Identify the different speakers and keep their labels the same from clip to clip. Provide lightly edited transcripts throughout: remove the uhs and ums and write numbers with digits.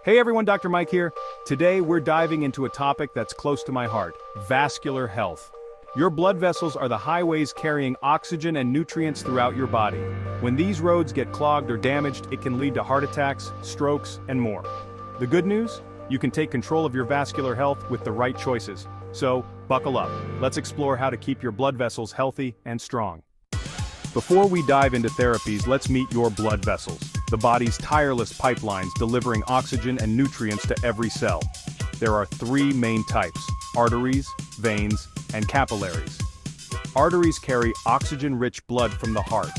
Speaker 1: Hey everyone, Dr. Mike here. Today we're diving into a topic that's close to my heart, vascular health. Your blood vessels are the highways carrying oxygen and nutrients throughout your body. When these roads get clogged or damaged, it can lead to heart attacks, strokes, and more. The good news? You can take control of your vascular health with the right choices. So, buckle up. Let's explore how to keep your blood vessels healthy and strong. Before we dive into therapies, let's meet your blood vessels, the body's tireless pipelines delivering oxygen and nutrients to every cell. There are three main types: arteries, veins, and capillaries. Arteries carry oxygen-rich blood from the heart,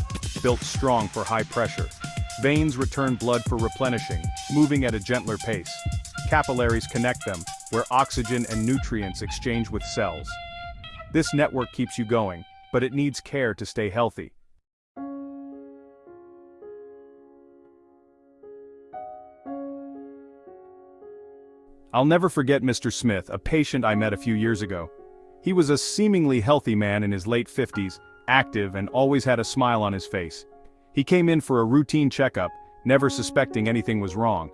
Speaker 1: built strong for high pressure. Veins return blood for replenishing, moving at a gentler pace. Capillaries connect them, where oxygen and nutrients exchange with cells. This network keeps you going, but it needs care to stay healthy. I'll never forget Mr. Smith, a patient I met a few years ago. He was a seemingly healthy man in his late 50s, active and always had a smile on his face. He came in for a routine checkup, never suspecting anything was wrong.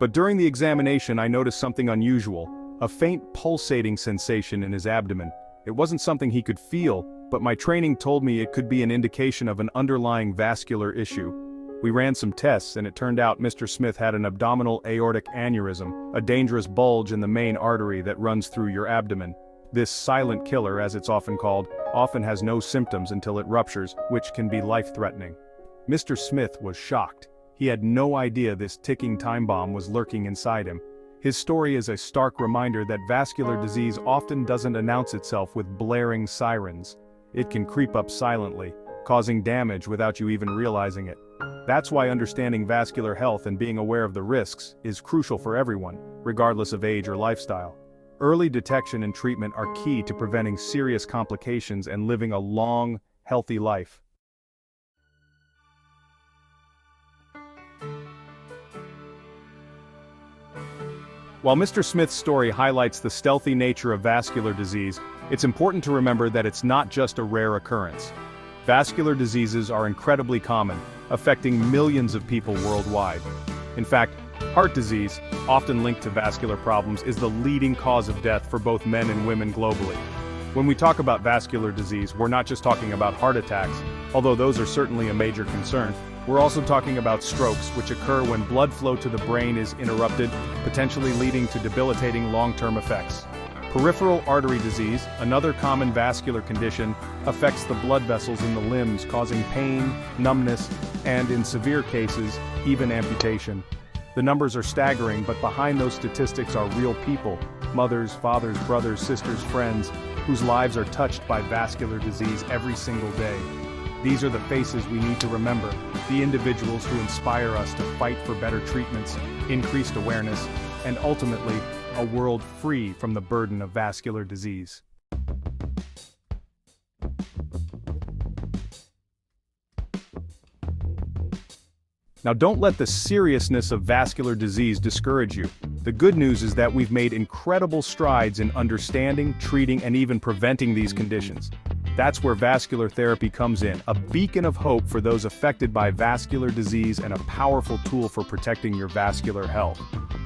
Speaker 1: But during the examination I noticed something unusual, a faint pulsating sensation in his abdomen. It wasn't something he could feel, but my training told me it could be an indication of an underlying vascular issue. We ran some tests and it turned out Mr. Smith had an abdominal aortic aneurysm, a dangerous bulge in the main artery that runs through your abdomen. This silent killer, as it's often called, often has no symptoms until it ruptures, which can be life-threatening. Mr. Smith was shocked. He had no idea this ticking time bomb was lurking inside him. His story is a stark reminder that vascular disease often doesn't announce itself with blaring sirens. It can creep up silently, causing damage without you even realizing it. That's why understanding vascular health and being aware of the risks is crucial for everyone, regardless of age or lifestyle. Early detection and treatment are key to preventing serious complications and living a long, healthy life. While Mr. Smith's story highlights the stealthy nature of vascular disease, it's important to remember that it's not just a rare occurrence. Vascular diseases are incredibly common, affecting millions of people worldwide. In fact, heart disease, often linked to vascular problems, is the leading cause of death for both men and women globally. When we talk about vascular disease, we're not just talking about heart attacks, although those are certainly a major concern. We're also talking about strokes, which occur when blood flow to the brain is interrupted, potentially leading to debilitating long-term effects. Peripheral artery disease, another common vascular condition, affects the blood vessels in the limbs, causing pain, numbness, and in severe cases, even amputation. The numbers are staggering, but behind those statistics are real people, mothers, fathers, brothers, sisters, friends, whose lives are touched by vascular disease every single day. These are the faces we need to remember, the individuals who inspire us to fight for better treatments, increased awareness, and ultimately, a world free from the burden of vascular disease. Now don't let the seriousness of vascular disease discourage you. The good news is that we've made incredible strides in understanding, treating, and even preventing these conditions. That's where vascular therapy comes in, a beacon of hope for those affected by vascular disease and a powerful tool for protecting your vascular health.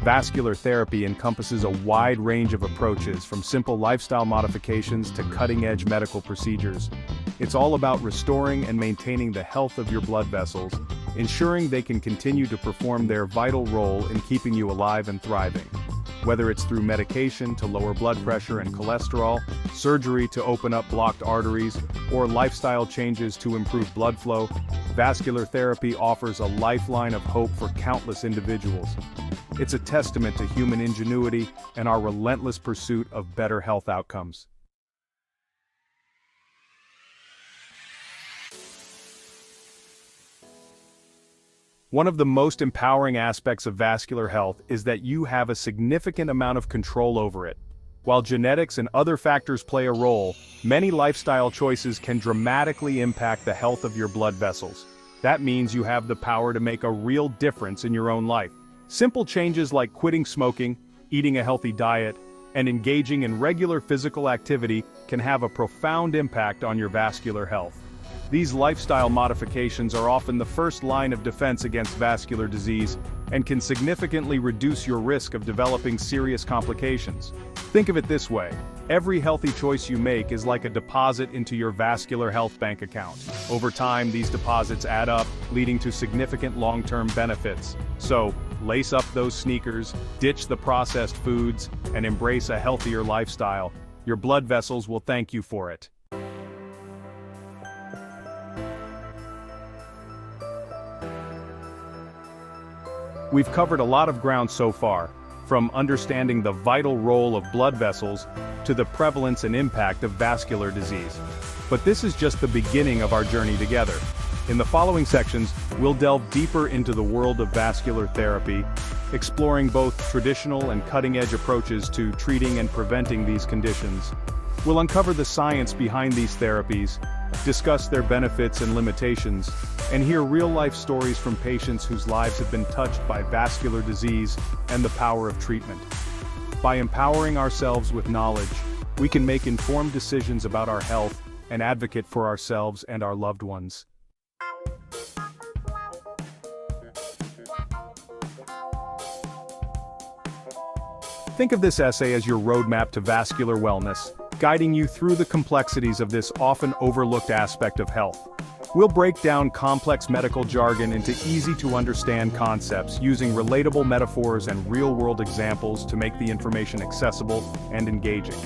Speaker 1: Vascular therapy encompasses a wide range of approaches, from simple lifestyle modifications to cutting-edge medical procedures. It's all about restoring and maintaining the health of your blood vessels, ensuring they can continue to perform their vital role in keeping you alive and thriving. Whether it's through medication to lower blood pressure and cholesterol, surgery to open up blocked arteries, or lifestyle changes to improve blood flow, vascular therapy offers a lifeline of hope for countless individuals. It's a testament to human ingenuity and our relentless pursuit of better health outcomes. One of the most empowering aspects of vascular health is that you have a significant amount of control over it. While genetics and other factors play a role, many lifestyle choices can dramatically impact the health of your blood vessels. That means you have the power to make a real difference in your own life. Simple changes like quitting smoking, eating a healthy diet, and engaging in regular physical activity can have a profound impact on your vascular health. These lifestyle modifications are often the first line of defense against vascular disease and can significantly reduce your risk of developing serious complications. Think of it this way: every healthy choice you make is like a deposit into your vascular health bank account. Over time, these deposits add up, leading to significant long-term benefits. So, lace up those sneakers, ditch the processed foods, and embrace a healthier lifestyle. Your blood vessels will thank you for it. We've covered a lot of ground so far, from understanding the vital role of blood vessels to the prevalence and impact of vascular disease. But this is just the beginning of our journey together. In the following sections, we'll delve deeper into the world of vascular therapy, exploring both traditional and cutting-edge approaches to treating and preventing these conditions. We'll uncover the science behind these therapies, discuss their benefits and limitations, and hear real-life stories from patients whose lives have been touched by vascular disease and the power of treatment. By empowering ourselves with knowledge, we can make informed decisions about our health and advocate for ourselves and our loved ones. Think of this essay as your roadmap to vascular wellness, guiding you through the complexities of this often overlooked aspect of health. We'll break down complex medical jargon into easy-to-understand concepts using relatable metaphors and real-world examples to make the information accessible and engaging.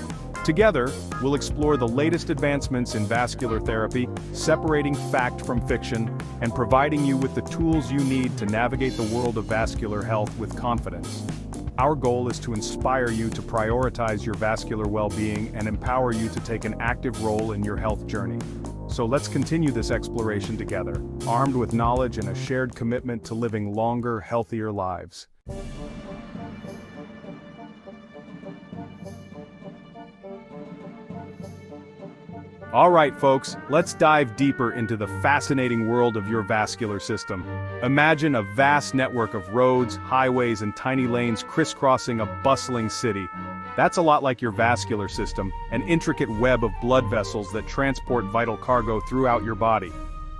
Speaker 1: Together, we'll explore the latest advancements in vascular therapy, separating fact from fiction, and providing you with the tools you need to navigate the world of vascular health with confidence. Our goal is to inspire you to prioritize your vascular well-being and empower you to take an active role in your health journey. So let's continue this exploration together, armed with knowledge and a shared commitment to living longer, healthier lives. All right, folks, let's dive deeper into the fascinating world of your vascular system. Imagine a vast network of roads, highways, and tiny lanes crisscrossing a bustling city. That's a lot like your vascular system, an intricate web of blood vessels that transport vital cargo throughout your body.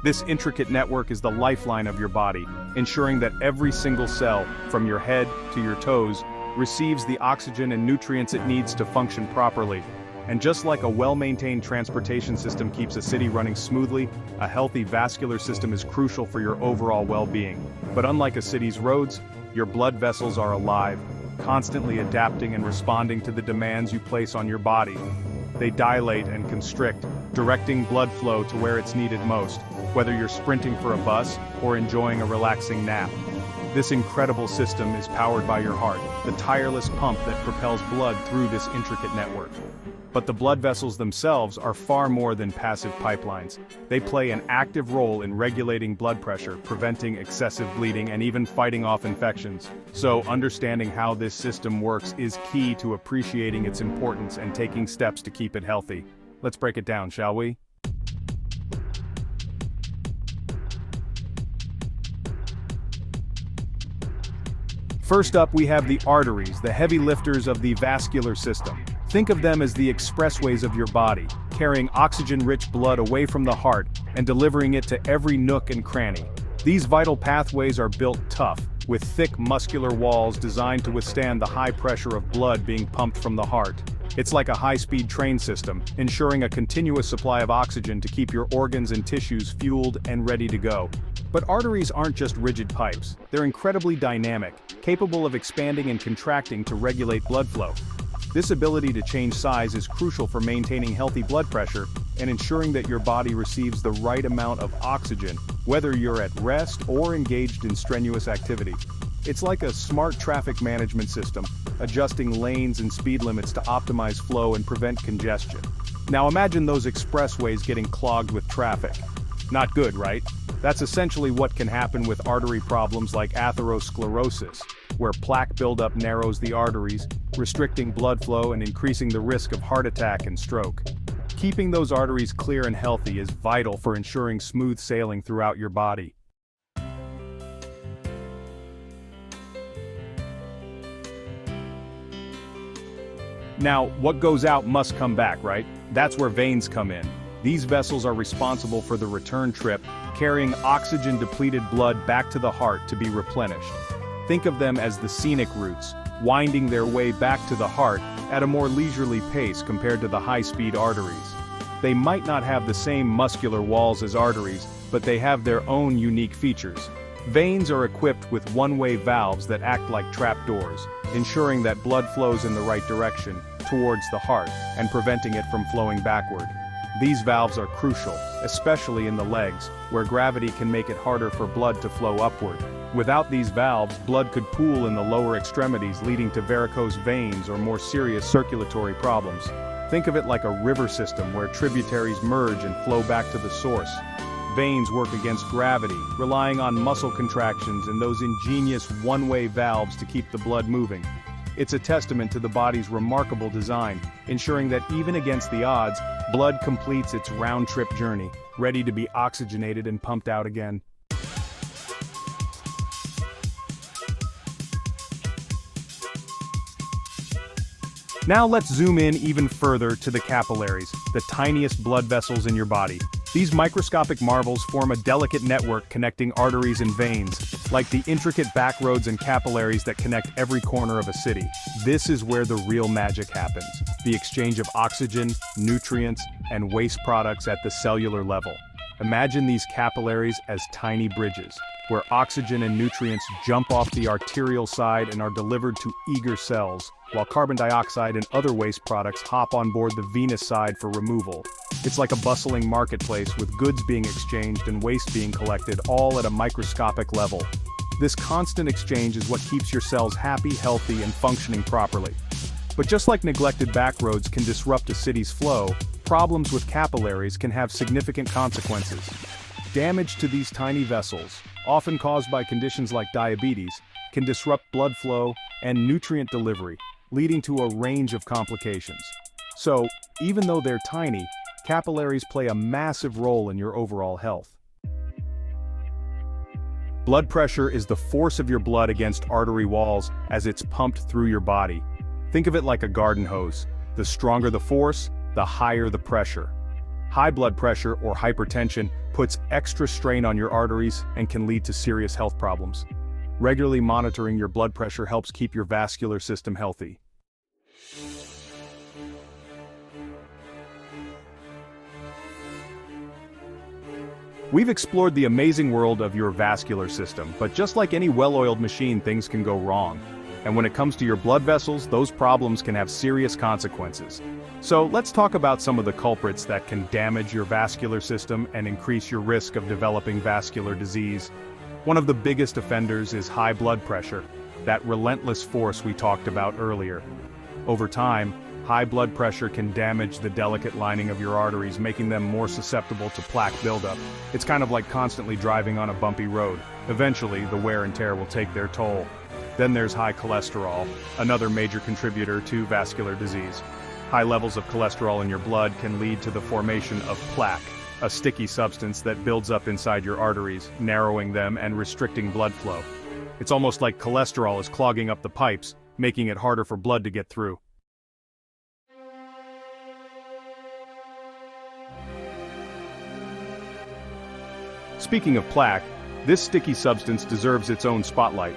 Speaker 1: This intricate network is the lifeline of your body, ensuring that every single cell, from your head to your toes, receives the oxygen and nutrients it needs to function properly. And just like a well-maintained transportation system keeps a city running smoothly, a healthy vascular system is crucial for your overall well-being. But unlike a city's roads, your blood vessels are alive, constantly adapting and responding to the demands you place on your body. They dilate and constrict, directing blood flow to where it's needed most, whether you're sprinting for a bus or enjoying a relaxing nap. This incredible system is powered by your heart, the tireless pump that propels blood through this intricate network. But the blood vessels themselves are far more than passive pipelines. They play an active role in regulating blood pressure, preventing excessive bleeding, and even fighting off infections. So, understanding how this system works is key to appreciating its importance and taking steps to keep it healthy. Let's break it down, shall we? First up, we have the arteries, the heavy lifters of the vascular system. Think of them as the expressways of your body, carrying oxygen-rich blood away from the heart and delivering it to every nook and cranny. These vital pathways are built tough, with thick muscular walls designed to withstand the high pressure of blood being pumped from the heart. It's like a high-speed train system, ensuring a continuous supply of oxygen to keep your organs and tissues fueled and ready to go. But arteries aren't just rigid pipes. They're incredibly dynamic, capable of expanding and contracting to regulate blood flow. This ability to change size is crucial for maintaining healthy blood pressure and ensuring that your body receives the right amount of oxygen, whether you're at rest or engaged in strenuous activity. It's like a smart traffic management system, adjusting lanes and speed limits to optimize flow and prevent congestion. Now imagine those expressways getting clogged with traffic. Not good, right? That's essentially what can happen with artery problems like atherosclerosis, where plaque buildup narrows the arteries, restricting blood flow and increasing the risk of heart attack and stroke. Keeping those arteries clear and healthy is vital for ensuring smooth sailing throughout your body. Now, what goes out must come back, right? That's where veins come in. These vessels are responsible for the return trip, carrying oxygen-depleted blood back to the heart to be replenished. Think of them as the scenic routes, winding their way back to the heart at a more leisurely pace compared to the high-speed arteries. They might not have the same muscular walls as arteries, but they have their own unique features. Veins are equipped with one-way valves that act like trapdoors, ensuring that blood flows in the right direction, towards the heart, and preventing it from flowing backward. These valves are crucial, especially in the legs, where gravity can make it harder for blood to flow upward. Without these valves, blood could pool in the lower extremities, leading to varicose veins or more serious circulatory problems. Think of it like a river system where tributaries merge and flow back to the source. Veins work against gravity, relying on muscle contractions and those ingenious one-way valves to keep the blood moving. It's a testament to the body's remarkable design, ensuring that even against the odds, blood completes its round-trip journey, ready to be oxygenated and pumped out again. Now let's zoom in even further to the capillaries, the tiniest blood vessels in your body. These microscopic marvels form a delicate network connecting arteries and veins, like the intricate backroads and capillaries that connect every corner of a city. This is where the real magic happens, the exchange of oxygen, nutrients, and waste products at the cellular level. Imagine these capillaries as tiny bridges, where oxygen and nutrients jump off the arterial side and are delivered to eager cells, while carbon dioxide and other waste products hop on board the venous side for removal. It's like a bustling marketplace with goods being exchanged and waste being collected, all at a microscopic level. This constant exchange is what keeps your cells happy, healthy, and functioning properly. But just like neglected backroads can disrupt a city's flow, problems with capillaries can have significant consequences. Damage to these tiny vessels, often caused by conditions like diabetes, can disrupt blood flow and nutrient delivery, leading to a range of complications. So, even though they're tiny, capillaries play a massive role in your overall health. Blood pressure is the force of your blood against artery walls as it's pumped through your body. Think of it like a garden hose. The stronger the force, the higher the pressure. High blood pressure or hypertension puts extra strain on your arteries and can lead to serious health problems. Regularly monitoring your blood pressure helps keep your vascular system healthy. We've explored the amazing world of your vascular system, but just like any well-oiled machine, things can go wrong. And when it comes to your blood vessels, those problems can have serious consequences. So let's talk about some of the culprits that can damage your vascular system and increase your risk of developing vascular disease. One of the biggest offenders is high blood pressure, that relentless force we talked about earlier. Over time, high blood pressure can damage the delicate lining of your arteries, making them more susceptible to plaque buildup. It's kind of like constantly driving on a bumpy road. Eventually, the wear and tear will take their toll. Then there's high cholesterol, another major contributor to vascular disease. High levels of cholesterol in your blood can lead to the formation of plaque, a sticky substance that builds up inside your arteries, narrowing them and restricting blood flow. It's almost like cholesterol is clogging up the pipes, making it harder for blood to get through. Speaking of plaque, this sticky substance deserves its own spotlight.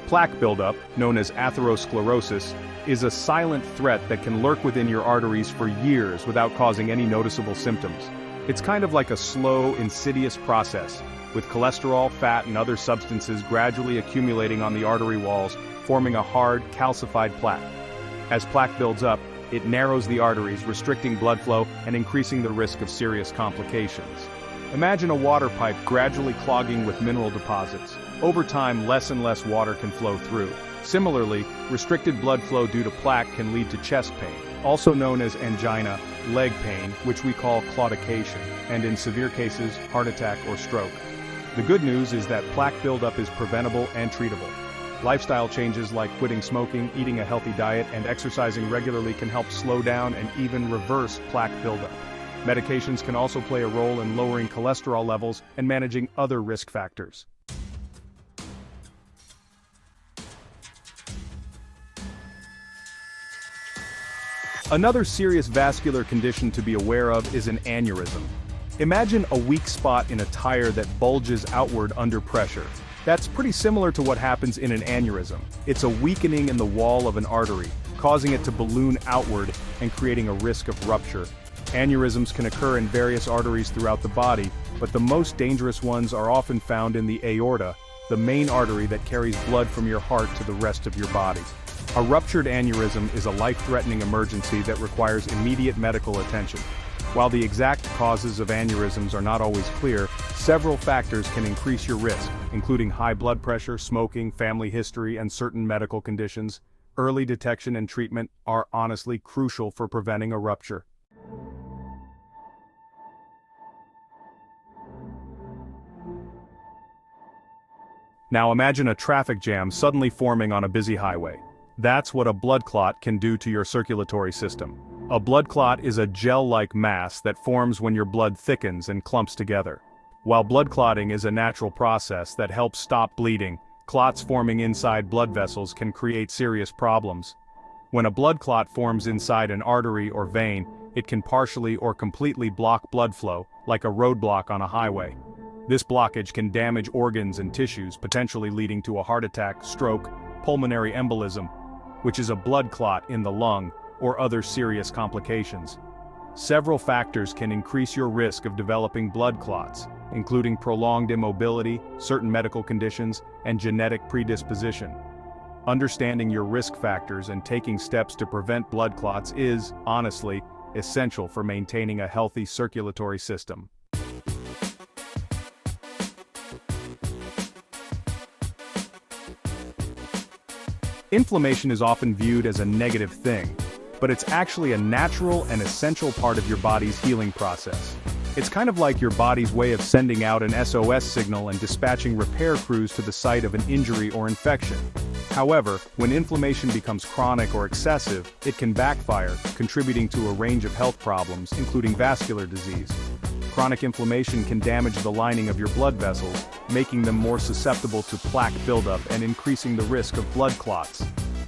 Speaker 1: Plaque buildup, known as atherosclerosis, is a silent threat that can lurk within your arteries for years without causing any noticeable symptoms. It's kind of like a slow, insidious process, with cholesterol, fat, and other substances gradually accumulating on the artery walls, forming a hard, calcified plaque. As plaque builds up, it narrows the arteries, restricting blood flow and increasing the risk of serious complications. Imagine a water pipe gradually clogging with mineral deposits. Over time, less and less water can flow through. Similarly, restricted blood flow due to plaque can lead to chest pain, also known as angina, leg pain, which we call claudication, and in severe cases, heart attack or stroke. The good news is that plaque buildup is preventable and treatable. Lifestyle changes like quitting smoking, eating a healthy diet, and exercising regularly can help slow down and even reverse plaque buildup. Medications can also play a role in lowering cholesterol levels and managing other risk factors. Another serious vascular condition to be aware of is an aneurysm. Imagine a weak spot in a tire that bulges outward under pressure. That's pretty similar to what happens in an aneurysm. It's a weakening in the wall of an artery, causing it to balloon outward and creating a risk of rupture. Aneurysms can occur in various arteries throughout the body, but the most dangerous ones are often found in the aorta, the main artery that carries blood from your heart to the rest of your body. A ruptured aneurysm is a life-threatening emergency that requires immediate medical attention. While the exact causes of aneurysms are not always clear, several factors can increase your risk, including high blood pressure, smoking, family history, and certain medical conditions. Early detection and treatment are honestly crucial for preventing a rupture. Now imagine a traffic jam suddenly forming on a busy highway. That's what a blood clot can do to your circulatory system. A blood clot is a gel-like mass that forms when your blood thickens and clumps together. While blood clotting is a natural process that helps stop bleeding, clots forming inside blood vessels can create serious problems. When a blood clot forms inside an artery or vein, it can partially or completely block blood flow, like a roadblock on a highway. This blockage can damage organs and tissues, potentially leading to a heart attack, stroke, pulmonary embolism, which is a blood clot in the lung, or other serious complications. Several factors can increase your risk of developing blood clots, including prolonged immobility, certain medical conditions, and genetic predisposition. Understanding your risk factors and taking steps to prevent blood clots is, honestly, essential for maintaining a healthy circulatory system. Inflammation is often viewed as a negative thing, but it's actually a natural and essential part of your body's healing process. It's kind of like your body's way of sending out an SOS signal and dispatching repair crews to the site of an injury or infection. However, when inflammation becomes chronic or excessive, it can backfire, contributing to a range of health problems, including vascular disease. Chronic inflammation can damage the lining of your blood vessels, making them more susceptible to plaque buildup and increasing the risk of blood clots.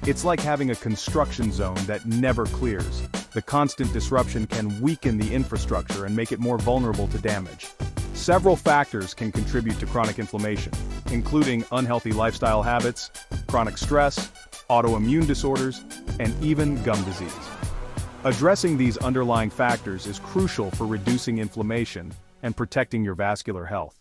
Speaker 1: It's like having a construction zone that never clears. The constant disruption can weaken the infrastructure and make it more vulnerable to damage. Several factors can contribute to chronic inflammation, including unhealthy lifestyle habits, chronic stress, autoimmune disorders, and even gum disease. Addressing these underlying factors is crucial for reducing inflammation and protecting your vascular health.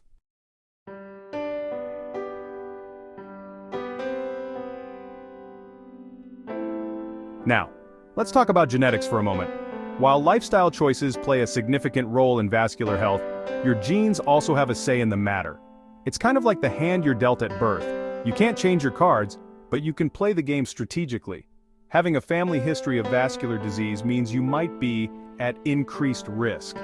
Speaker 1: Now, let's talk about genetics for a moment. While lifestyle choices play a significant role in vascular health, your genes also have a say in the matter. It's kind of like the hand you're dealt at birth. You can't change your cards, but you can play the game strategically. Having a family history of vascular disease means you might be at increased risk.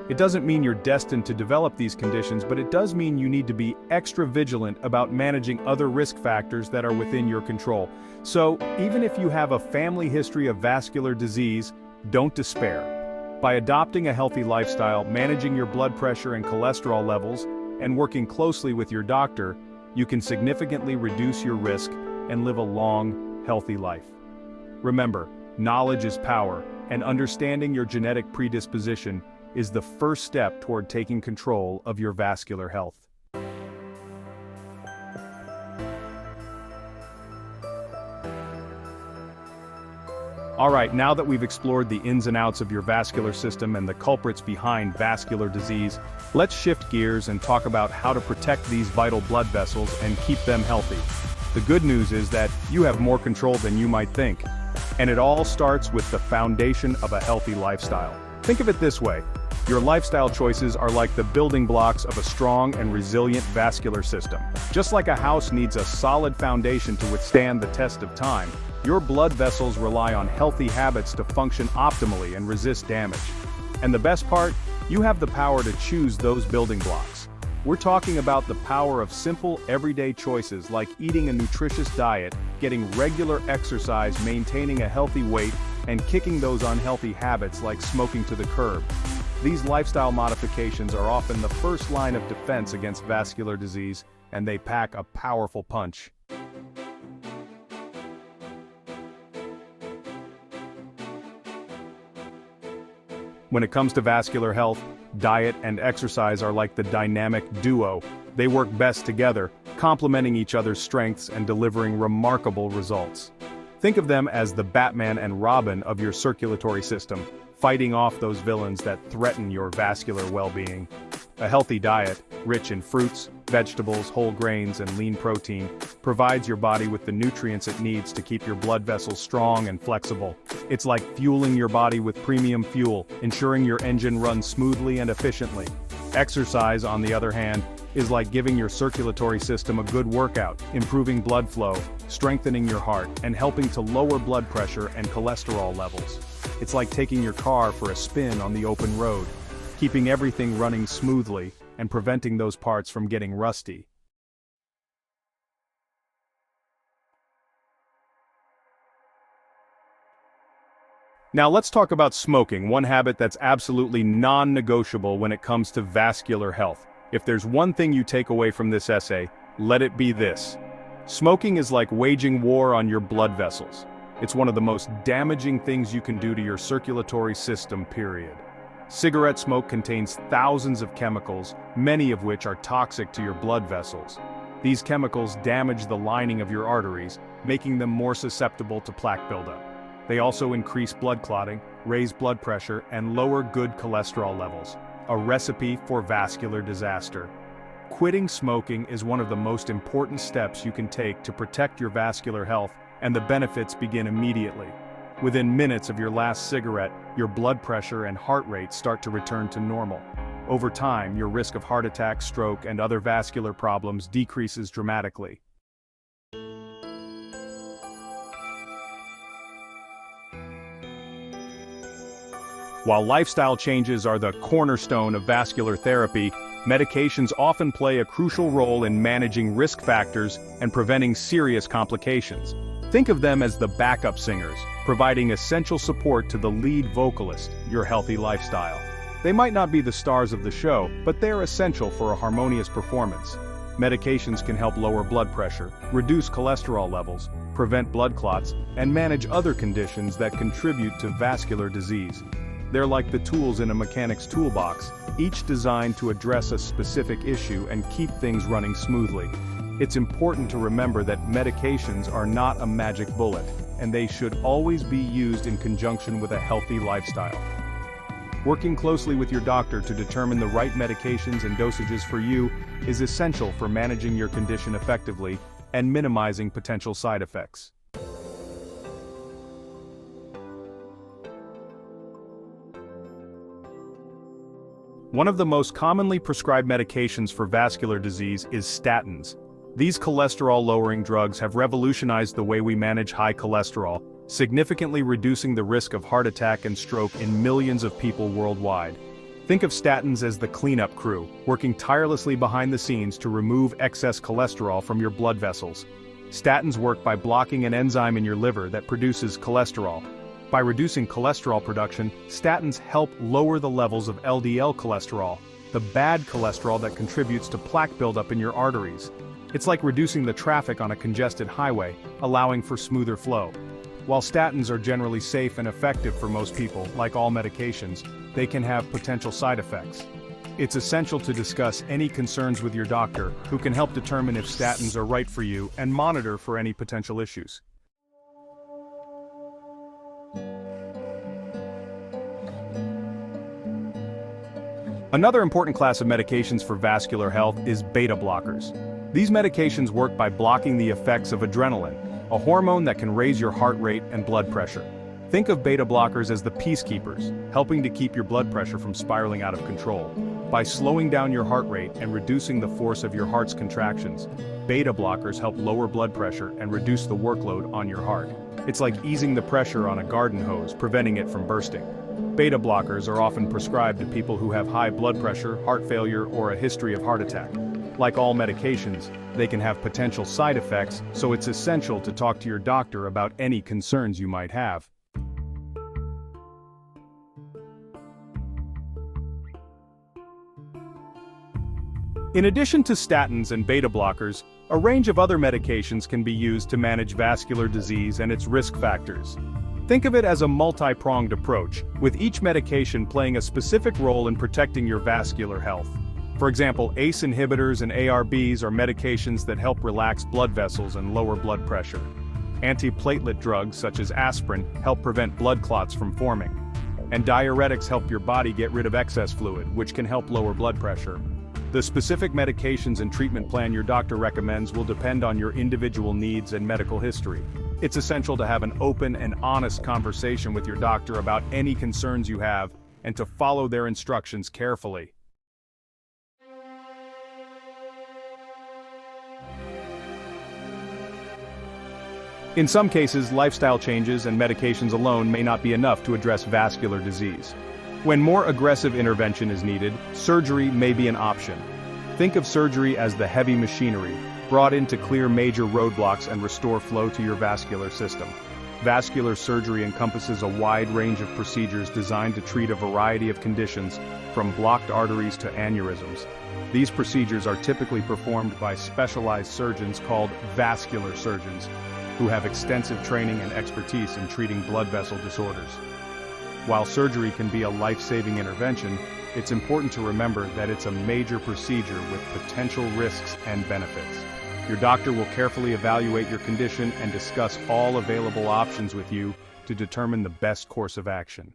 Speaker 1: It doesn't mean you're destined to develop these conditions, but it does mean you need to be extra vigilant about managing other risk factors that are within your control. So, even if you have a family history of vascular disease, don't despair. By adopting a healthy lifestyle, managing your blood pressure and cholesterol levels, and working closely with your doctor, you can significantly reduce your risk and live a long, healthy life. Remember, knowledge is power, and understanding your genetic predisposition is the first step toward taking control of your vascular health. Alright, now that we've explored the ins and outs of your vascular system and the culprits behind vascular disease, let's shift gears and talk about how to protect these vital blood vessels and keep them healthy. The good news is that you have more control than you might think. And it all starts with the foundation of a healthy lifestyle. Think of it this way. Your lifestyle choices are like the building blocks of a strong and resilient vascular system. Just like a house needs a solid foundation to withstand the test of time, your blood vessels rely on healthy habits to function optimally and resist damage. And the best part? You have the power to choose those building blocks. We're talking about the power of simple, everyday choices like eating a nutritious diet, getting regular exercise, maintaining a healthy weight, and kicking those unhealthy habits like smoking to the curb. These lifestyle modifications are often the first line of defense against vascular disease, and they pack a powerful punch. When it comes to vascular health, diet and exercise are like the dynamic duo. They work best together, complementing each other's strengths and delivering remarkable results. Think of them as the Batman and Robin of your circulatory system, fighting off those villains that threaten your vascular well-being. A healthy diet, rich in fruits, vegetables, whole grains, and lean protein, provides your body with the nutrients it needs to keep your blood vessels strong and flexible. It's like fueling your body with premium fuel, ensuring your engine runs smoothly and efficiently. Exercise, on the other hand, is like giving your circulatory system a good workout, improving blood flow, strengthening your heart, and helping to lower blood pressure and cholesterol levels. It's like taking your car for a spin on the open road, keeping everything running smoothly and preventing those parts from getting rusty. Now let's talk about smoking, one habit that's absolutely non-negotiable when it comes to vascular health. If there's one thing you take away from this essay, let it be this. Smoking is like waging war on your blood vessels. It's one of the most damaging things you can do to your circulatory system, period. Cigarette smoke contains thousands of chemicals, many of which are toxic to your blood vessels. These chemicals damage the lining of your arteries, making them more susceptible to plaque buildup. They also increase blood clotting, raise blood pressure, and lower good cholesterol levels, a recipe for vascular disaster. Quitting smoking is one of the most important steps you can take to protect your vascular health, and the benefits begin immediately. Within minutes of your last cigarette, your blood pressure and heart rate start to return to normal. Over time, your risk of heart attack, stroke, and other vascular problems decreases dramatically. While lifestyle changes are the cornerstone of vascular therapy, medications often play a crucial role in managing risk factors and preventing serious complications. Think of them as the backup singers, providing essential support to the lead vocalist, your healthy lifestyle. They might not be the stars of the show, but they're essential for a harmonious performance. Medications can help lower blood pressure, reduce cholesterol levels, prevent blood clots, and manage other conditions that contribute to vascular disease. They're like the tools in a mechanic's toolbox, each designed to address a specific issue and keep things running smoothly. It's important to remember that medications are not a magic bullet, and they should always be used in conjunction with a healthy lifestyle. Working closely with your doctor to determine the right medications and dosages for you is essential for managing your condition effectively and minimizing potential side effects. One of the most commonly prescribed medications for vascular disease is statins. These cholesterol-lowering drugs have revolutionized the way we manage high cholesterol, significantly reducing the risk of heart attack and stroke in millions of people worldwide. Think of statins as the cleanup crew, working tirelessly behind the scenes to remove excess cholesterol from your blood vessels. Statins work by blocking an enzyme in your liver that produces cholesterol. By reducing cholesterol production, statins help lower the levels of LDL cholesterol, the bad cholesterol that contributes to plaque buildup in your arteries. It's like reducing the traffic on a congested highway, allowing for smoother flow. While statins are generally safe and effective for most people, like all medications, they can have potential side effects. It's essential to discuss any concerns with your doctor, who can help determine if statins are right for you and monitor for any potential issues. Another important class of medications for vascular health is beta blockers. These medications work by blocking the effects of adrenaline, a hormone that can raise your heart rate and blood pressure. Think of beta blockers as the peacekeepers, helping to keep your blood pressure from spiraling out of control. By slowing down your heart rate and reducing the force of your heart's contractions, beta blockers help lower blood pressure and reduce the workload on your heart. It's like easing the pressure on a garden hose, preventing it from bursting. Beta blockers are often prescribed to people who have high blood pressure, heart failure, or a history of heart attack. Like all medications, they can have potential side effects, so it's essential to talk to your doctor about any concerns you might have. In addition to statins and beta blockers, a range of other medications can be used to manage vascular disease and its risk factors. Think of it as a multi-pronged approach, with each medication playing a specific role in protecting your vascular health. For example, ACE inhibitors and ARBs are medications that help relax blood vessels and lower blood pressure. Antiplatelet drugs such as aspirin help prevent blood clots from forming. And diuretics help your body get rid of excess fluid, which can help lower blood pressure. The specific medications and treatment plan your doctor recommends will depend on your individual needs and medical history. It's essential to have an open and honest conversation with your doctor about any concerns you have, and to follow their instructions carefully. In some cases, lifestyle changes and medications alone may not be enough to address vascular disease. When more aggressive intervention is needed, surgery may be an option. Think of surgery as the heavy machinery, brought in to clear major roadblocks and restore flow to your vascular system. Vascular surgery encompasses a wide range of procedures designed to treat a variety of conditions, from blocked arteries to aneurysms. These procedures are typically performed by specialized surgeons called vascular surgeons, who have extensive training and expertise in treating blood vessel disorders. While surgery can be a life-saving intervention, it's important to remember that it's a major procedure with potential risks and benefits. Your doctor will carefully evaluate your condition and discuss all available options with you to determine the best course of action.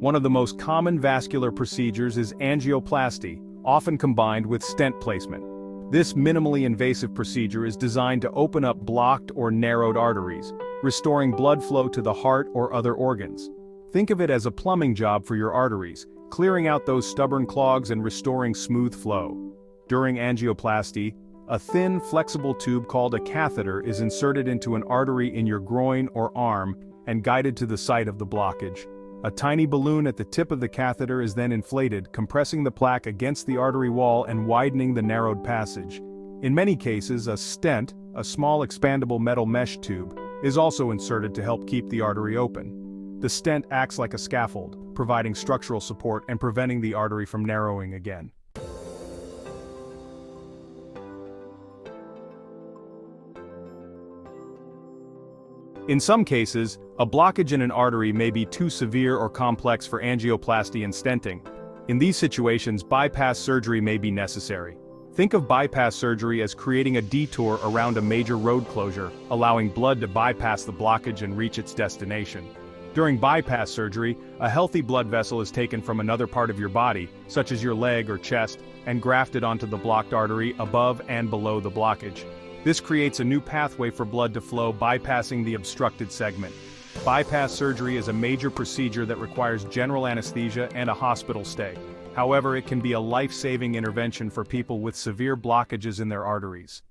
Speaker 1: One of the most common vascular procedures is angioplasty, often combined with stent placement. This minimally invasive procedure is designed to open up blocked or narrowed arteries, restoring blood flow to the heart or other organs. Think of it as a plumbing job for your arteries, clearing out those stubborn clogs and restoring smooth flow. During angioplasty, a thin, flexible tube called a catheter is inserted into an artery in your groin or arm and guided to the site of the blockage. A tiny balloon at the tip of the catheter is then inflated, compressing the plaque against the artery wall and widening the narrowed passage. In many cases, a stent, a small expandable metal mesh tube, is also inserted to help keep the artery open. The stent acts like a scaffold, providing structural support and preventing the artery from narrowing again. In some cases, a blockage in an artery may be too severe or complex for angioplasty and stenting. In these situations, bypass surgery may be necessary. Think of bypass surgery as creating a detour around a major road closure, allowing blood to bypass the blockage and reach its destination. During bypass surgery, a healthy blood vessel is taken from another part of your body, such as your leg or chest, and grafted onto the blocked artery above and below the blockage. This creates a new pathway for blood to flow, bypassing the obstructed segment. Bypass surgery is a major procedure that requires general anesthesia and a hospital stay. However, it can be a life-saving intervention for people with severe blockages in their arteries.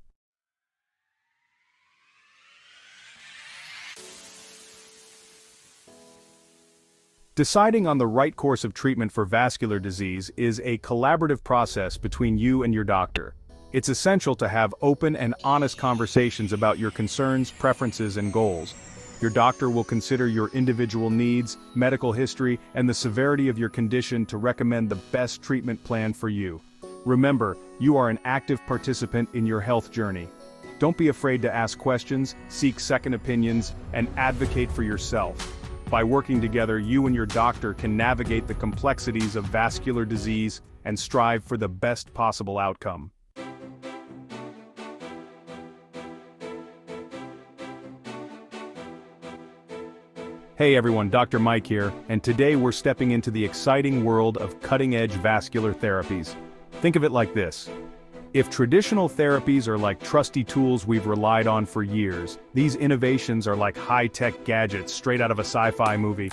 Speaker 1: Deciding on the right course of treatment for vascular disease is a collaborative process between you and your doctor. It's essential to have open and honest conversations about your concerns, preferences, and goals. Your doctor will consider your individual needs, medical history, and the severity of your condition to recommend the best treatment plan for you. Remember, you are an active participant in your health journey. Don't be afraid to ask questions, seek second opinions, and advocate for yourself. By working together, you and your doctor can navigate the complexities of vascular disease and strive for the best possible outcome. Hey everyone, Dr. Mike here, and today we're stepping into the exciting world of cutting-edge vascular therapies. Think of it like this. If traditional therapies are like trusty tools we've relied on for years, these innovations are like high-tech gadgets straight out of a sci-fi movie.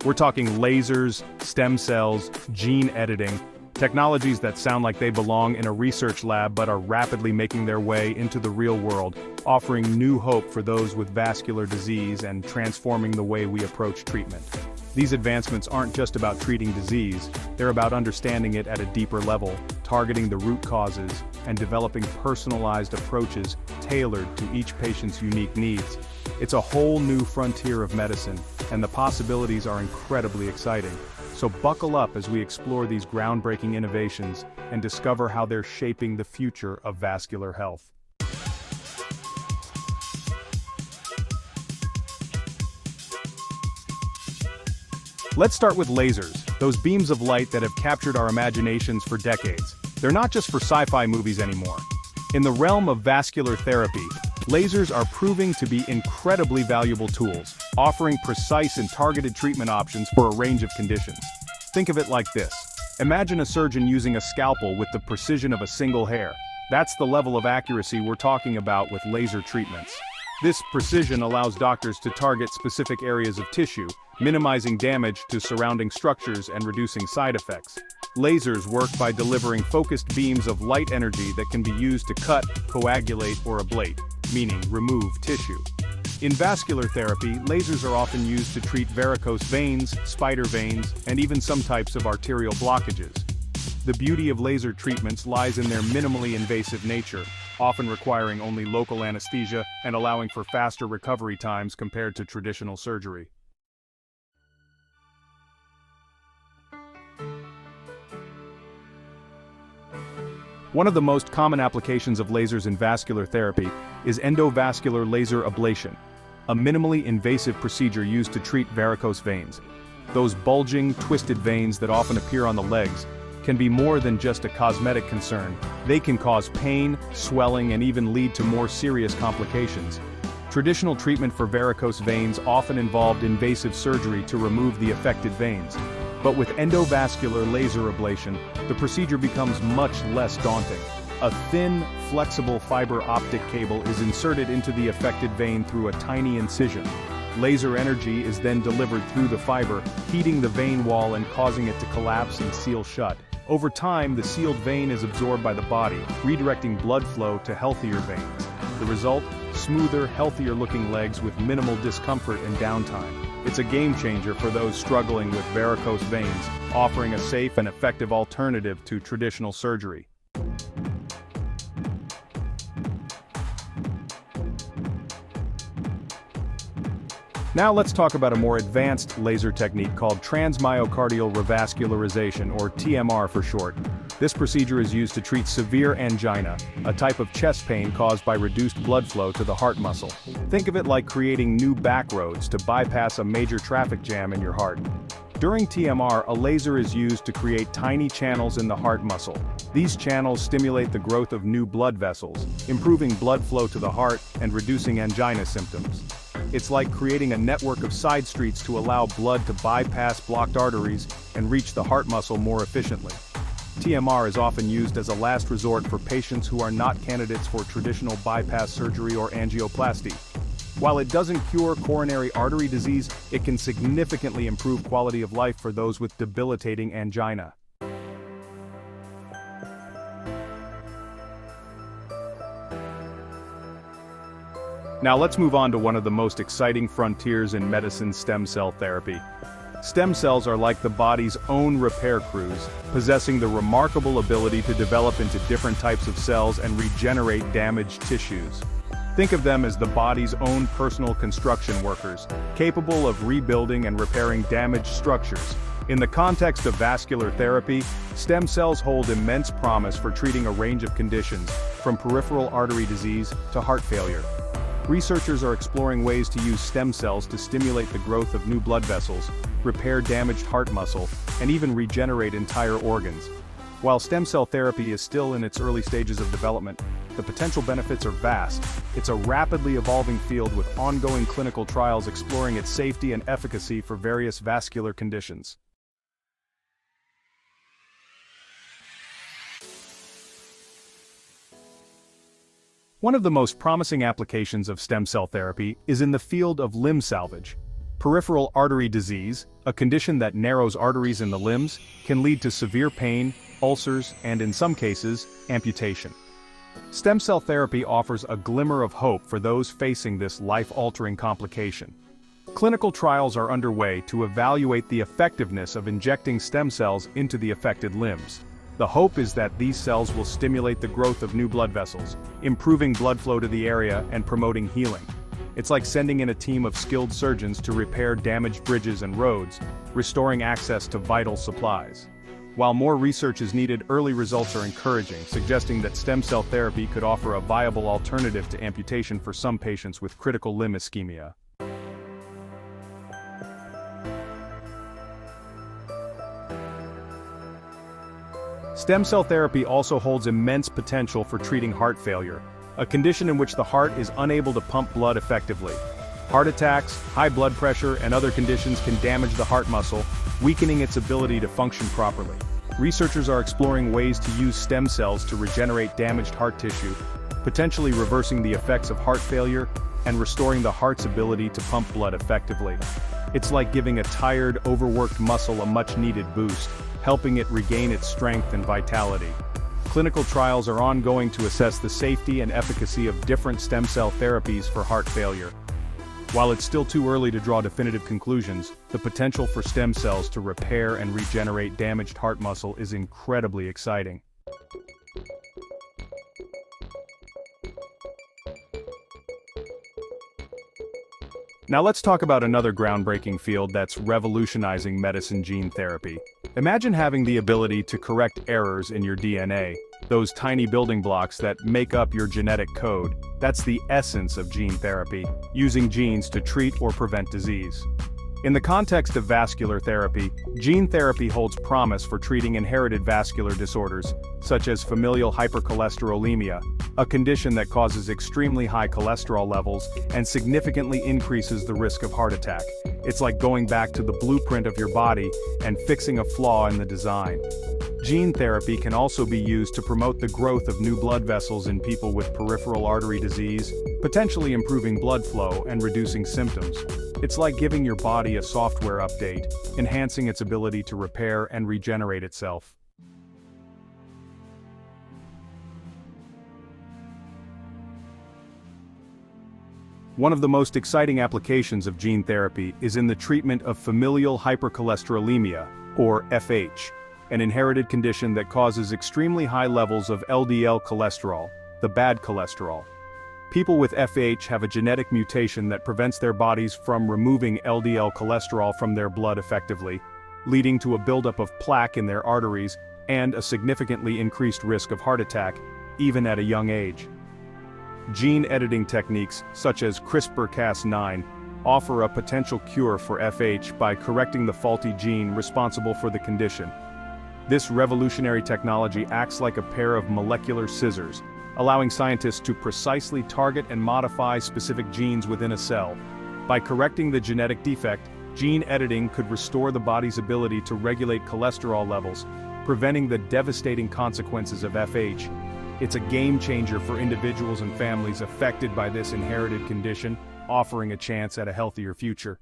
Speaker 1: We're talking lasers, stem cells, gene editing, technologies that sound like they belong in a research lab but are rapidly making their way into the real world, offering new hope for those with vascular disease and transforming the way we approach treatment. These advancements aren't just about treating disease, they're about understanding it at a deeper level, targeting the root causes, and developing personalized approaches tailored to each patient's unique needs. It's a whole new frontier of medicine, and the possibilities are incredibly exciting. So buckle up as we explore these groundbreaking innovations and discover how they're shaping the future of vascular health. Let's start with lasers, those beams of light that have captured our imaginations for decades. They're not just for sci-fi movies anymore. In the realm of vascular therapy, lasers are proving to be incredibly valuable tools, offering precise and targeted treatment options for a range of conditions. Think of it like this. Imagine a surgeon using a scalpel with the precision of a single hair. That's the level of accuracy we're talking about with laser treatments. This precision allows doctors to target specific areas of tissue, minimizing damage to surrounding structures and reducing side effects. Lasers work by delivering focused beams of light energy that can be used to cut, coagulate, or ablate, meaning remove tissue. In vascular therapy, lasers are often used to treat varicose veins, spider veins, and even some types of arterial blockages. The beauty of laser treatments lies in their minimally invasive nature, often requiring only local anesthesia and allowing for faster recovery times compared to traditional surgery. One of the most common applications of lasers in vascular therapy is endovascular laser ablation, a minimally invasive procedure used to treat varicose veins. Those bulging, twisted veins that often appear on the legs can be more than just a cosmetic concern. They can cause pain, swelling, and even lead to more serious complications. Traditional treatment for varicose veins often involved invasive surgery to remove the affected veins. But with endovascular laser ablation, the procedure becomes much less daunting. A thin, flexible fiber optic cable is inserted into the affected vein through a tiny incision. Laser energy is then delivered through the fiber, heating the vein wall and causing it to collapse and seal shut. Over time, the sealed vein is absorbed by the body, redirecting blood flow to healthier veins. The result? Smoother, healthier-looking legs with minimal discomfort and downtime. It's a game-changer for those struggling with varicose veins, offering a safe and effective alternative to traditional surgery. Now let's talk about a more advanced laser technique called transmyocardial revascularization, or TMR for short. This procedure is used to treat severe angina, a type of chest pain caused by reduced blood flow to the heart muscle. Think of it like creating new back roads to bypass a major traffic jam in your heart. During TMR, a laser is used to create tiny channels in the heart muscle. These channels stimulate the growth of new blood vessels, improving blood flow to the heart and reducing angina symptoms. It's like creating a network of side streets to allow blood to bypass blocked arteries and reach the heart muscle more efficiently. TMR is often used as a last resort for patients who are not candidates for traditional bypass surgery or angioplasty. While it doesn't cure coronary artery disease, it can significantly improve quality of life for those with debilitating angina. Now let's move on to one of the most exciting frontiers in medicine: stem cell therapy. Stem cells are like the body's own repair crews, possessing the remarkable ability to develop into different types of cells and regenerate damaged tissues. Think of them as the body's own personal construction workers, capable of rebuilding and repairing damaged structures. In the context of vascular therapy, stem cells hold immense promise for treating a range of conditions, from peripheral artery disease to heart failure. Researchers are exploring ways to use stem cells to stimulate the growth of new blood vessels, repair damaged heart muscle, and even regenerate entire organs. While stem cell therapy is still in its early stages of development, the potential benefits are vast. It's a rapidly evolving field with ongoing clinical trials exploring its safety and efficacy for various vascular conditions. One of the most promising applications of stem cell therapy is in the field of limb salvage. Peripheral artery disease, a condition that narrows arteries in the limbs, can lead to severe pain, ulcers, and in some cases, amputation. Stem cell therapy offers a glimmer of hope for those facing this life-altering complication. Clinical trials are underway to evaluate the effectiveness of injecting stem cells into the affected limbs. The hope is that these cells will stimulate the growth of new blood vessels, improving blood flow to the area and promoting healing. It's like sending in a team of skilled surgeons to repair damaged bridges and roads, restoring access to vital supplies. While more research is needed, early results are encouraging, suggesting that stem cell therapy could offer a viable alternative to amputation for some patients with critical limb ischemia. Stem cell therapy also holds immense potential for treating heart failure, a condition in which the heart is unable to pump blood effectively. Heart attacks, high blood pressure, and other conditions can damage the heart muscle, weakening its ability to function properly. Researchers are exploring ways to use stem cells to regenerate damaged heart tissue, potentially reversing the effects of heart failure and restoring the heart's ability to pump blood effectively. It's like giving a tired, overworked muscle a much-needed boost, helping it regain its strength and vitality. Clinical trials are ongoing to assess the safety and efficacy of different stem cell therapies for heart failure. While it's still too early to draw definitive conclusions, the potential for stem cells to repair and regenerate damaged heart muscle is incredibly exciting. Now let's talk about another groundbreaking field that's revolutionizing medicine: gene therapy. Imagine having the ability to correct errors in your DNA, those tiny building blocks that make up your genetic code. That's the essence of gene therapy, using genes to treat or prevent disease. In the context of vascular therapy, gene therapy holds promise for treating inherited vascular disorders, such as familial hypercholesterolemia, a condition that causes extremely high cholesterol levels and significantly increases the risk of heart attack. It's like going back to the blueprint of your body and fixing a flaw in the design. Gene therapy can also be used to promote the growth of new blood vessels in people with peripheral artery disease, potentially improving blood flow and reducing symptoms. It's like giving your body a software update, enhancing its ability to repair and regenerate itself. One of the most exciting applications of gene therapy is in the treatment of familial hypercholesterolemia, or FH, an inherited condition that causes extremely high levels of LDL cholesterol, the bad cholesterol. People with FH have a genetic mutation that prevents their bodies from removing LDL cholesterol from their blood effectively, leading to a buildup of plaque in their arteries and a significantly increased risk of heart attack, even at a young age. Gene editing techniques, such as CRISPR-Cas9, offer a potential cure for FH by correcting the faulty gene responsible for the condition. This revolutionary technology acts like a pair of molecular scissors, allowing scientists to precisely target and modify specific genes within a cell. By correcting the genetic defect, gene editing could restore the body's ability to regulate cholesterol levels, preventing the devastating consequences of FH. It's a game changer for individuals and families affected by this inherited condition, offering a chance at a healthier future.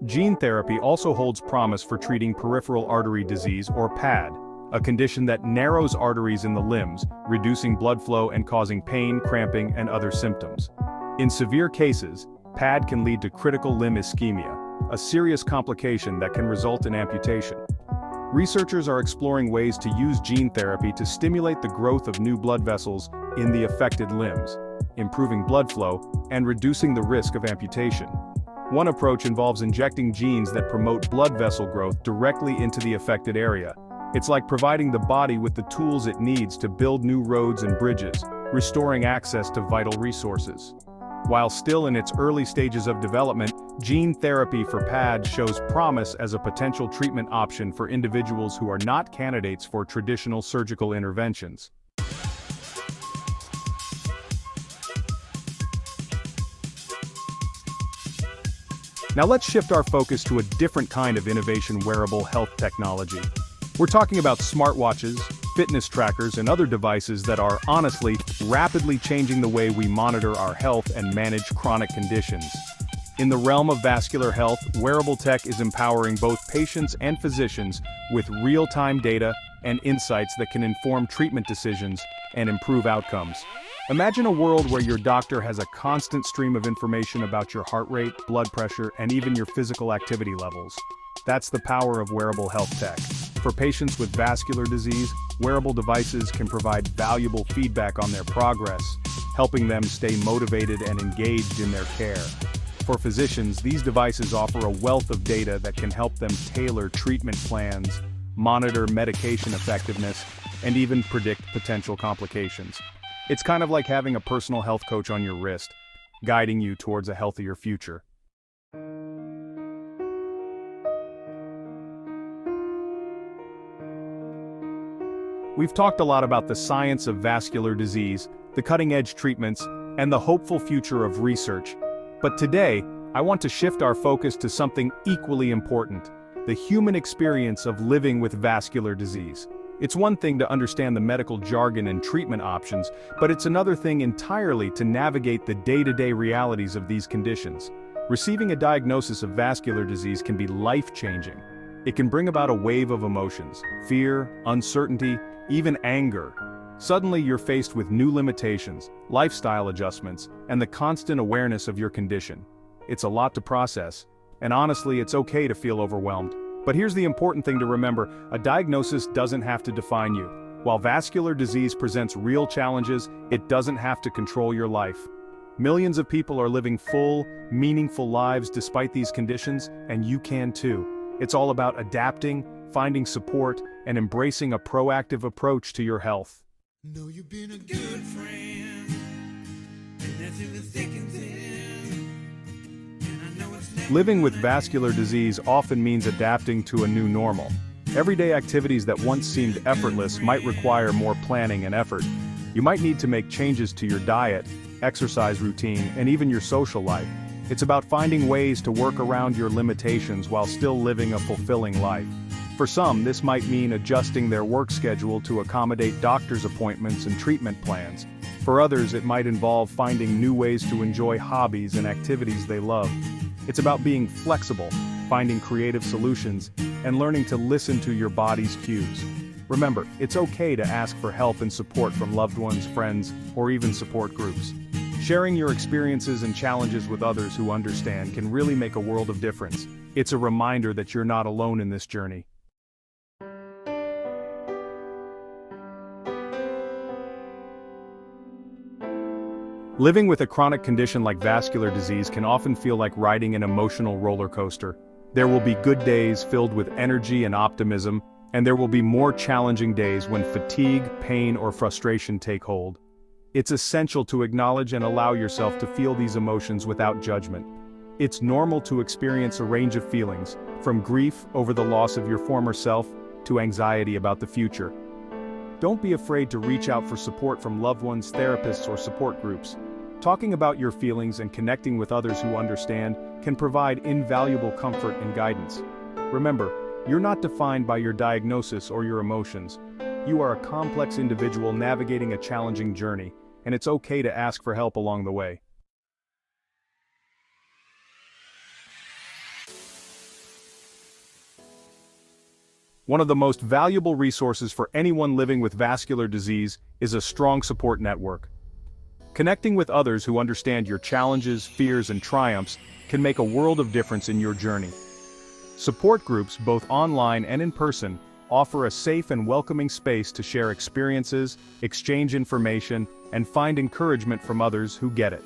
Speaker 1: Gene therapy also holds promise for treating peripheral artery disease, or PAD, a condition that narrows arteries in the limbs, reducing blood flow and causing pain, cramping, and other symptoms. In severe cases, PAD can lead to critical limb ischemia, a serious complication that can result in amputation. Researchers are exploring ways to use gene therapy to stimulate the growth of new blood vessels in the affected limbs, improving blood flow and reducing the risk of amputation. One approach involves injecting genes that promote blood vessel growth directly into the affected area. It's like providing the body with the tools it needs to build new roads and bridges, restoring access to vital resources. While still in its early stages of development, gene therapy for PAD shows promise as a potential treatment option for individuals who are not candidates for traditional surgical interventions. Now let's shift our focus to a different kind of innovation: wearable health technology. We're talking about smartwatches, fitness trackers, and other devices that are, honestly, rapidly changing the way we monitor our health and manage chronic conditions. In the realm of vascular health, wearable tech is empowering both patients and physicians with real-time data and insights that can inform treatment decisions and improve outcomes. Imagine a world where your doctor has a constant stream of information about your heart rate, blood pressure, and even your physical activity levels. That's the power of wearable health tech. For patients with vascular disease, wearable devices can provide valuable feedback on their progress, helping them stay motivated and engaged in their care. For physicians, these devices offer a wealth of data that can help them tailor treatment plans, monitor medication effectiveness, and even predict potential complications. It's kind of like having a personal health coach on your wrist, guiding you towards a healthier future. We've talked a lot about the science of vascular disease, the cutting-edge treatments, and the hopeful future of research. But today, I want to shift our focus to something equally important: the human experience of living with vascular disease. It's one thing to understand the medical jargon and treatment options, but it's another thing entirely to navigate the day-to-day realities of these conditions. Receiving a diagnosis of vascular disease can be life-changing. It can bring about a wave of emotions: fear, uncertainty, even anger. Suddenly you're faced with new limitations, lifestyle adjustments, and the constant awareness of your condition. It's a lot to process, and honestly, it's okay to feel overwhelmed. But here's the important thing to remember: a diagnosis doesn't have to define you. While vascular disease presents real challenges, it doesn't have to control your life. Millions of people are living full, meaningful lives despite these conditions, and you can too. It's all about adapting, finding support, and embracing a proactive approach to your health.
Speaker 2: Know you've been a good friend, and that's in the thick and thin. And I know it's never
Speaker 1: Living with vascular disease often means adapting to a new normal. Everyday activities that once seemed effortless might require more planning and effort. You might need to make changes to your diet, exercise routine, and even your social life. It's about finding ways to work around your limitations while still living a fulfilling life. For some, this might mean adjusting their work schedule to accommodate doctor's appointments and treatment plans. For others, it might involve finding new ways to enjoy hobbies and activities they love. It's about being flexible, finding creative solutions, and learning to listen to your body's cues. Remember, it's okay to ask for help and support from loved ones, friends, or even support groups. Sharing your experiences and challenges with others who understand can really make a world of difference. It's a reminder that you're not alone in this journey. Living with a chronic condition like vascular disease can often feel like riding an emotional roller coaster. There will be good days filled with energy and optimism, and there will be more challenging days when fatigue, pain, or frustration take hold. It's essential to acknowledge and allow yourself to feel these emotions without judgment. It's normal to experience a range of feelings, from grief over the loss of your former self to anxiety about the future. Don't be afraid to reach out for support from loved ones, therapists, or support groups. Talking about your feelings and connecting with others who understand can provide invaluable comfort and guidance. Remember, you're not defined by your diagnosis or your emotions. You are a complex individual navigating a challenging journey, and it's okay to ask for help along the way. One of the most valuable resources for anyone living with vascular disease is a strong support network. Connecting with others who understand your challenges, fears, and triumphs can make a world of difference in your journey. Support groups, both online and in person, offer a safe and welcoming space to share experiences, exchange information, and find encouragement from others who get it.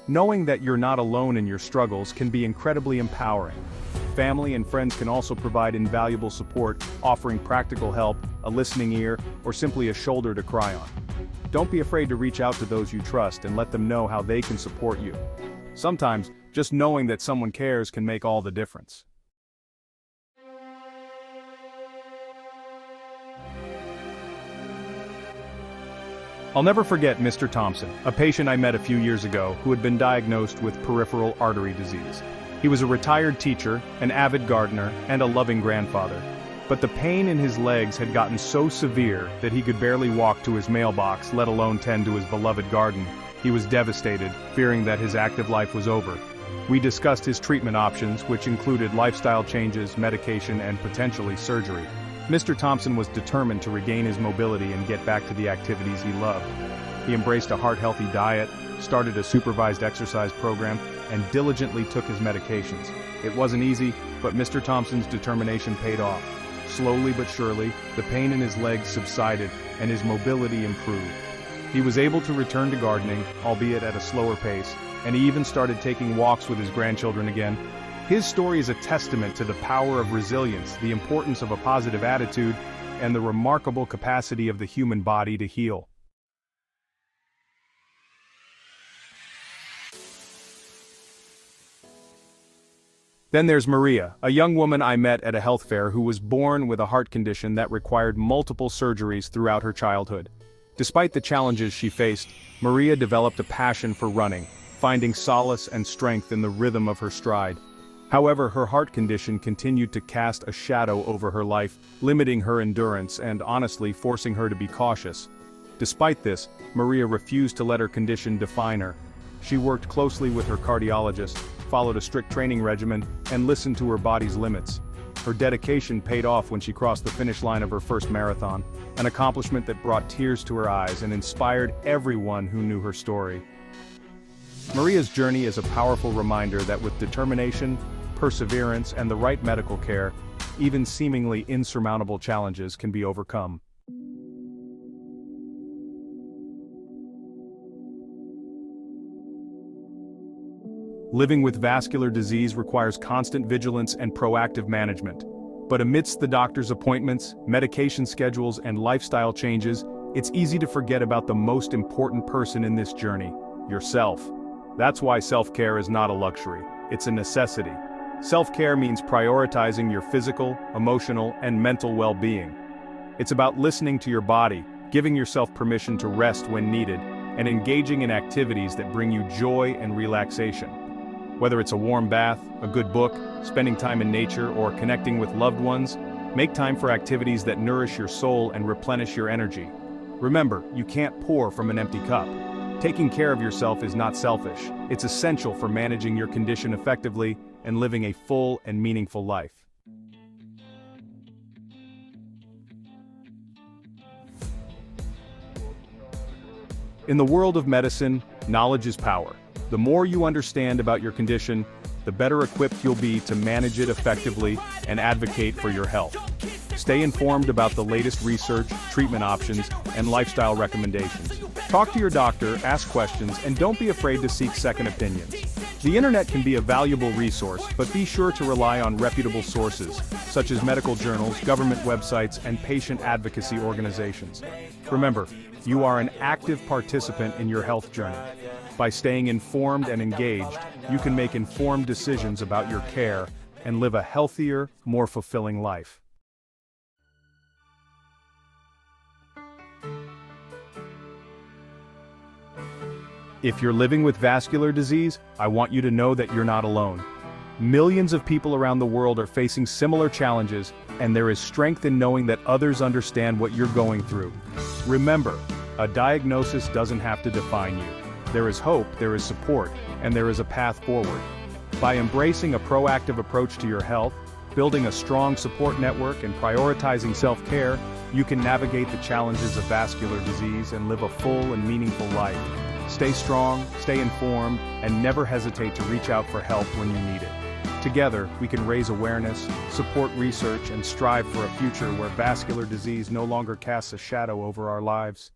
Speaker 1: Knowing that you're not alone in your struggles can be incredibly empowering. Family and friends can also provide invaluable support, offering practical help, a listening ear, or simply a shoulder to cry on. Don't be afraid to reach out to those you trust and let them know how they can support you. Sometimes, just knowing that someone cares can make all the difference. I'll never forget Mr. Thompson, a patient I met a few years ago who had been diagnosed with peripheral artery disease. He was a retired teacher, an avid gardener, and a loving grandfather. But the pain in his legs had gotten so severe that he could barely walk to his mailbox, let alone tend to his beloved garden. He was devastated, fearing that his active life was over. We discussed his treatment options, which included lifestyle changes, medication, and potentially surgery. Mr. Thompson was determined to regain his mobility and get back to the activities he loved. He embraced a heart-healthy diet, started a supervised exercise program, and diligently took his medications. It wasn't easy, but Mr. Thompson's determination paid off. Slowly but surely, the pain in his legs subsided and his mobility improved. He was able to return to gardening, albeit at a slower pace, and he even started taking walks with his grandchildren again. His story is a testament to the power of resilience, the importance of a positive attitude, and the remarkable capacity of the human body to heal. Then there's Maria, a young woman I met at a health fair who was born with a heart condition that required multiple surgeries throughout her childhood. Despite the challenges she faced, Maria developed a passion for running, finding solace and strength in the rhythm of her stride. However, her heart condition continued to cast a shadow over her life, limiting her endurance and honestly forcing her to be cautious. Despite this, Maria refused to let her condition define her. She worked closely with her cardiologist, followed a strict training regimen, and listened to her body's limits. Her dedication paid off when she crossed the finish line of her first marathon, an accomplishment that brought tears to her eyes and inspired everyone who knew her story. Maria's journey is a powerful reminder that with determination, perseverance, and the right medical care, even seemingly insurmountable challenges can be overcome. Living with vascular disease requires constant vigilance and proactive management. But amidst the doctor's appointments, medication schedules, and lifestyle changes, it's easy to forget about the most important person in this journey, yourself. That's why self-care is not a luxury, it's a necessity. Self-care means prioritizing your physical, emotional, and mental well-being. It's about listening to your body, giving yourself permission to rest when needed, and engaging in activities that bring you joy and relaxation. Whether it's a warm bath, a good book, spending time in nature, or connecting with loved ones, make time for activities that nourish your soul and replenish your energy. Remember, you can't pour from an empty cup. Taking care of yourself is not selfish. It's essential for managing your condition effectively and living a full and meaningful life. In the world of medicine, knowledge is power. The more you understand about your condition, the better equipped you'll be to manage it effectively and advocate for your health. Stay informed about the latest research, treatment options, and lifestyle recommendations. Talk to your doctor, ask questions, and don't be afraid to seek second opinions. The internet can be a valuable resource, but be sure to rely on reputable sources, such as medical journals, government websites, and patient advocacy organizations. Remember, you are an active participant in your health journey. By staying informed and engaged, you can make informed decisions about your care and live a healthier, more fulfilling life. If you're living with vascular disease, I want you to know that you're not alone. Millions of people around the world are facing similar challenges, and there is strength in knowing that others understand what you're going through. Remember, a diagnosis doesn't have to define you. There is hope, there is support, and there is a path forward. By embracing a proactive approach to your health, building a strong support network, and prioritizing self-care, you can navigate the challenges of vascular disease and live a full and meaningful life. Stay strong, stay informed, and never hesitate to reach out for help when you need it. Together, we can raise awareness, support research, and strive for a future where vascular disease no longer casts a shadow over our lives.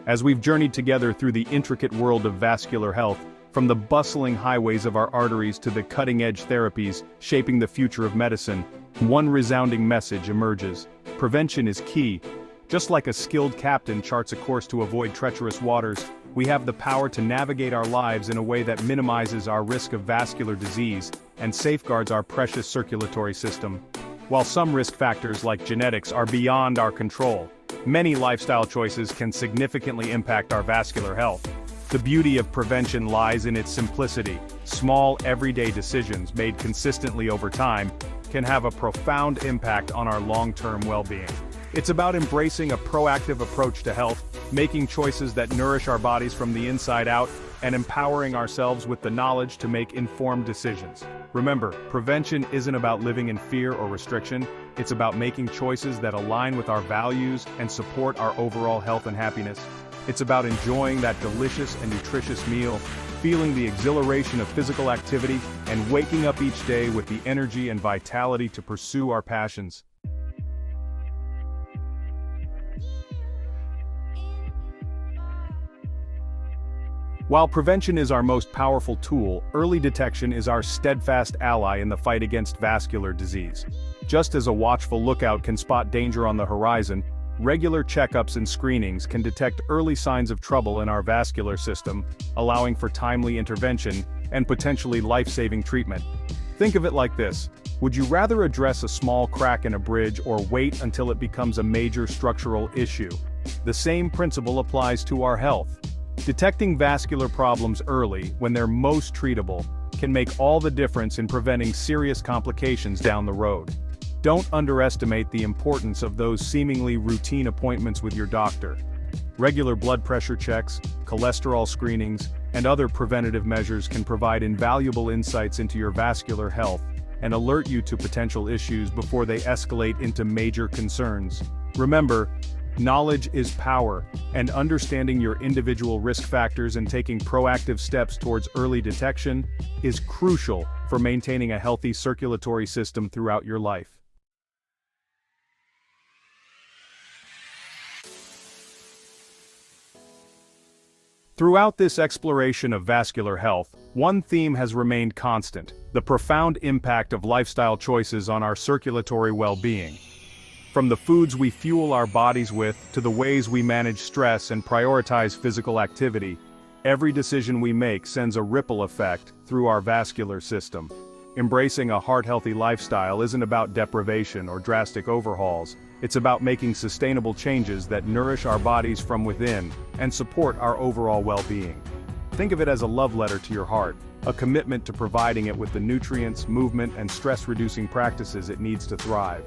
Speaker 1: As we've journeyed together through the intricate world of vascular health, from the bustling highways of our arteries to the cutting-edge therapies shaping the future of medicine, one resounding message emerges: prevention is key. Just like a skilled captain charts a course to avoid treacherous waters, we have the power to navigate our lives in a way that minimizes our risk of vascular disease and safeguards our precious circulatory system. While some risk factors like genetics are beyond our control, many lifestyle choices can significantly impact our vascular health. The beauty of prevention lies in its simplicity. Small, everyday decisions made consistently over time can have a profound impact on our long-term well-being. It's about embracing a proactive approach to health, making choices that nourish our bodies from the inside out, and empowering ourselves with the knowledge to make informed decisions. Remember, prevention isn't about living in fear or restriction, it's about making choices that align with our values and support our overall health and happiness. It's about enjoying that delicious and nutritious meal, feeling the exhilaration of physical activity, and waking up each day with the energy and vitality to pursue our passions. While prevention is our most powerful tool, early detection is our steadfast ally in the fight against vascular disease. Just as a watchful lookout can spot danger on the horizon, regular checkups and screenings can detect early signs of trouble in our vascular system, allowing for timely intervention and potentially life-saving treatment. Think of it like this: would you rather address a small crack in a bridge or wait until it becomes a major structural issue? The same principle applies to our health. Detecting vascular problems early, when they're most treatable, can make all the difference in preventing serious complications down the road. Don't underestimate the importance of those seemingly routine appointments with your doctor. Regular blood pressure checks, cholesterol screenings, and other preventative measures can provide invaluable insights into your vascular health and alert you to potential issues before they escalate into major concerns. Remember, knowledge is power, and understanding your individual risk factors and taking proactive steps towards early detection is crucial for maintaining a healthy circulatory system throughout your life. Throughout this exploration of vascular health, one theme has remained constant: the profound impact of lifestyle choices on our circulatory well-being. From the foods we fuel our bodies with to the ways we manage stress and prioritize physical activity, every decision we make sends a ripple effect through our vascular system. Embracing a heart-healthy lifestyle isn't about deprivation or drastic overhauls, it's about making sustainable changes that nourish our bodies from within and support our overall well-being. Think of it as a love letter to your heart, a commitment to providing it with the nutrients, movement, and stress-reducing practices it needs to thrive.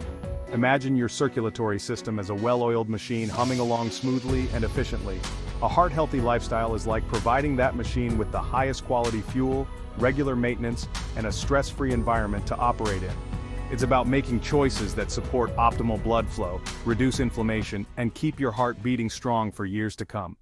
Speaker 1: Imagine your circulatory system as a well-oiled machine humming along smoothly and efficiently. A heart-healthy lifestyle is like providing that machine with the highest quality fuel, regular maintenance, and a stress-free environment to operate in. It's about making choices that support optimal blood flow, reduce inflammation, and keep your heart beating strong for years to come.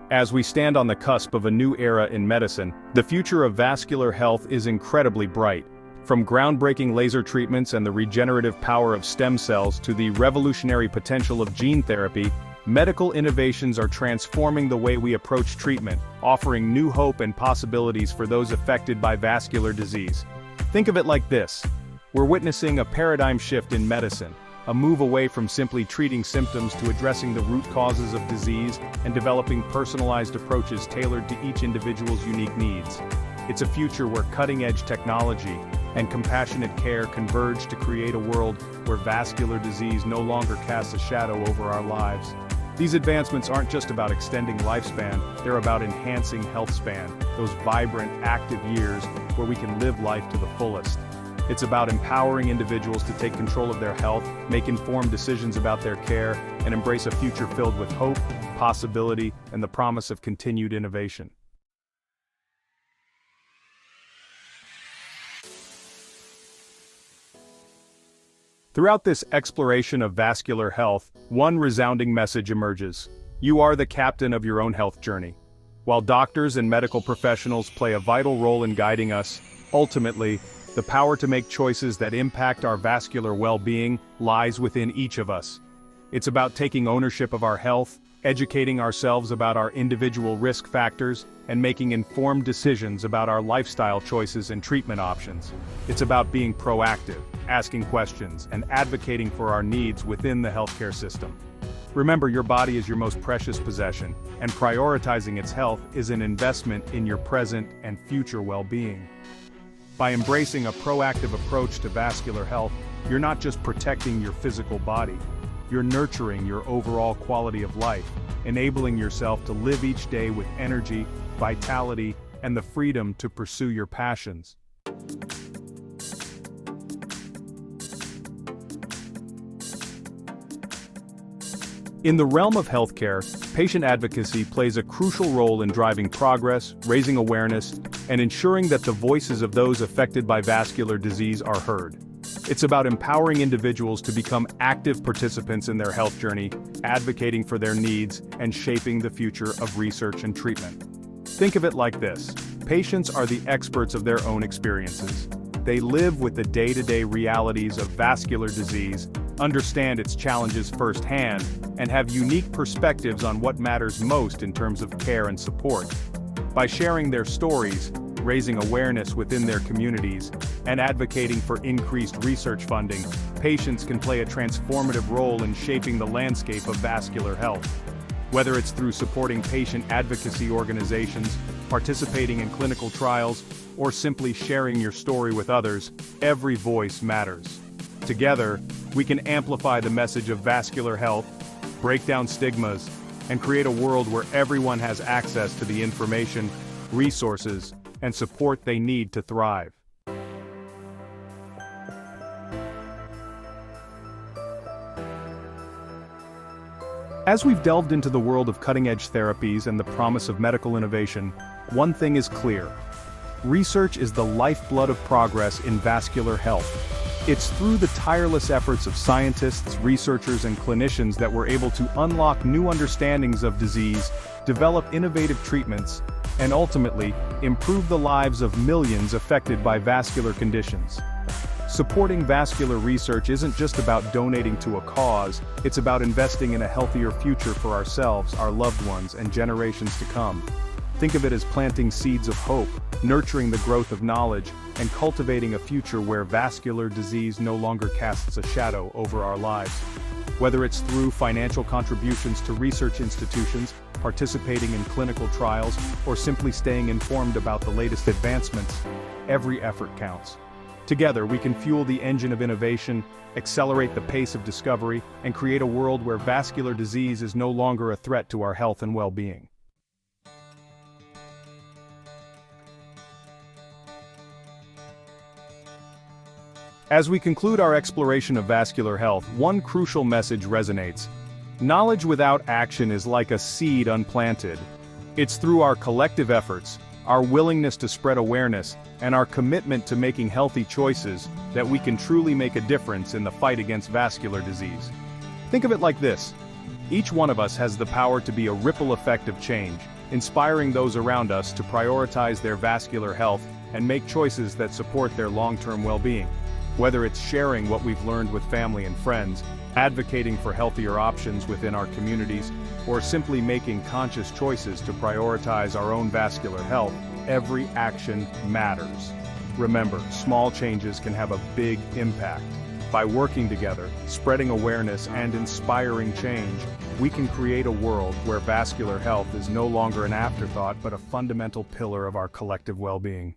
Speaker 1: As we stand on the cusp of a new era in medicine, the future of vascular health is incredibly bright. From groundbreaking laser treatments and the regenerative power of stem cells to the revolutionary potential of gene therapy, medical innovations are transforming the way we approach treatment, offering new hope and possibilities for those affected by vascular disease. Think of it like this: we're witnessing a paradigm shift in medicine, a move away from simply treating symptoms to addressing the root causes of disease and developing personalized approaches tailored to each individual's unique needs. It's a future where cutting-edge technology and compassionate care converge to create a world where vascular disease no longer casts a shadow over our lives. These advancements aren't just about extending lifespan, they're about enhancing health span, those vibrant, active years where we can live life to the fullest. It's about empowering individuals to take control of their health, make informed decisions about their care, and embrace a future filled with hope, possibility, and the promise of continued innovation. Throughout this exploration of vascular health, one resounding message emerges: you are the captain of your own health journey. While doctors and medical professionals play a vital role in guiding us, ultimately, the power to make choices that impact our vascular well-being lies within each of us. It's about taking ownership of our health, educating ourselves about our individual risk factors, and making informed decisions about our lifestyle choices and treatment options. It's about being proactive, asking questions, and advocating for our needs within the healthcare system. Remember, your body is your most precious possession, and prioritizing its health is an investment in your present and future well-being. By embracing a proactive approach to vascular health, you're not just protecting your physical body, you're nurturing your overall quality of life, enabling yourself to live each day with energy, vitality, and the freedom to pursue your passions. In the realm of healthcare, patient advocacy plays a crucial role in driving progress, raising awareness, and ensuring that the voices of those affected by vascular disease are heard. It's about empowering individuals to become active participants in their health journey, advocating for their needs, and shaping the future of research and treatment. Think of it like this: patients are the experts of their own experiences. They live with the day-to-day realities of vascular disease, understand its challenges firsthand, and have unique perspectives on what matters most in terms of care and support. By sharing their stories, raising awareness within their communities, and advocating for increased research funding, patients can play a transformative role in shaping the landscape of vascular health. Whether it's through supporting patient advocacy organizations, participating in clinical trials, or simply sharing your story with others, every voice matters. Together, we can amplify the message of vascular health, break down stigmas, and create a world where everyone has access to the information, resources, and support they need to thrive. As we've delved into the world of cutting-edge therapies and the promise of medical innovation, one thing is clear: research is the lifeblood of progress in vascular health. It's through the tireless efforts of scientists, researchers, and clinicians that we're able to unlock new understandings of disease, develop innovative treatments, and ultimately, improve the lives of millions affected by vascular conditions. Supporting vascular research isn't just about donating to a cause, it's about investing in a healthier future for ourselves, our loved ones, and generations to come. Think of it as planting seeds of hope, nurturing the growth of knowledge, and cultivating a future where vascular disease no longer casts a shadow over our lives. Whether it's through financial contributions to research institutions, participating in clinical trials, or simply staying informed about the latest advancements, every effort counts. Together, we can fuel the engine of innovation, accelerate the pace of discovery, and create a world where vascular disease is no longer a threat to our health and well-being. As we conclude our exploration of vascular health, one crucial message resonates. Knowledge without action is like a seed unplanted. It's through our collective efforts, our willingness to spread awareness, and our commitment to making healthy choices that we can truly make a difference in the fight against vascular disease. Think of it like this: each one of us has the power to be a ripple effect of change, inspiring those around us to prioritize their vascular health and make choices that support their long-term well-being. Whether it's sharing what we've learned with family and friends, advocating for healthier options within our communities, or simply making conscious choices to prioritize our own vascular health, every action matters. Remember, small changes can have a big impact. By working together, spreading awareness, and inspiring change, we can create a world where vascular health is no longer an afterthought but a fundamental pillar of our collective well-being.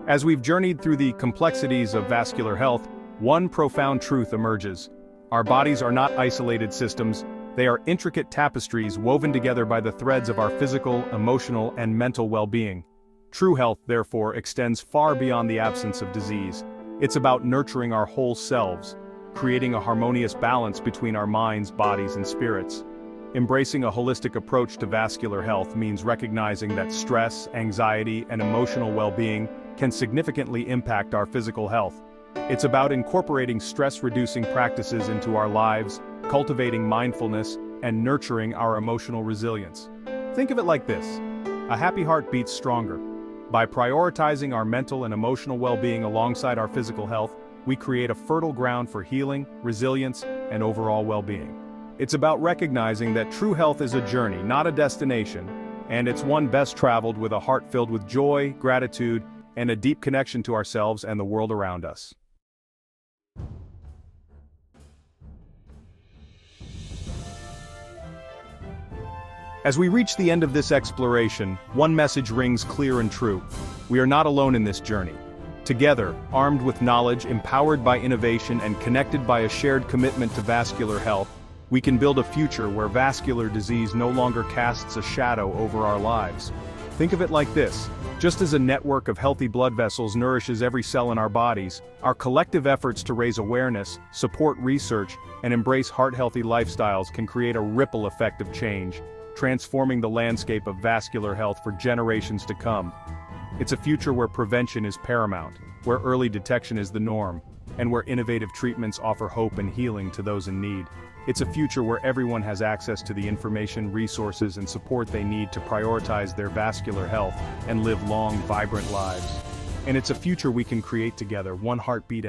Speaker 1: As we've journeyed through the complexities of vascular health, one profound truth emerges. Our bodies are not isolated systems, they are intricate tapestries woven together by the threads of our physical, emotional, and mental well-being. True health, therefore, extends far beyond the absence of disease. It's about nurturing our whole selves, creating a harmonious balance between our minds, bodies, and spirits. Embracing a holistic approach to vascular health means recognizing that stress, anxiety, and emotional well-being can significantly impact our physical health. It's about incorporating stress-reducing practices into our lives, cultivating mindfulness, and nurturing our emotional resilience. Think of it like this: a happy heart beats stronger. By prioritizing our mental and emotional well-being alongside our physical health, we create a fertile ground for healing, resilience, and overall well-being. It's about recognizing that true health is a journey, not a destination, and it's one best traveled with a heart filled with joy, gratitude, and a deep connection to ourselves and the world around us. As we reach the end of this exploration, one message rings clear and true: we are not alone in this journey. Together, armed with knowledge, empowered by innovation, and connected by a shared commitment to vascular health, We can build a future where vascular disease no longer casts a shadow over our lives. Think of it like this. Just as a network of healthy blood vessels nourishes every cell in our bodies, our collective efforts to raise awareness, support research, and embrace heart-healthy lifestyles can create a ripple effect of change, transforming the landscape of vascular health for generations to come. It's a future where prevention is paramount, where early detection is the norm, and where innovative treatments offer hope and healing to those in need. It's a future where everyone has access to the information, resources, and support they need to prioritize their vascular health and live long, vibrant lives. And it's a future we can create together, one heartbeat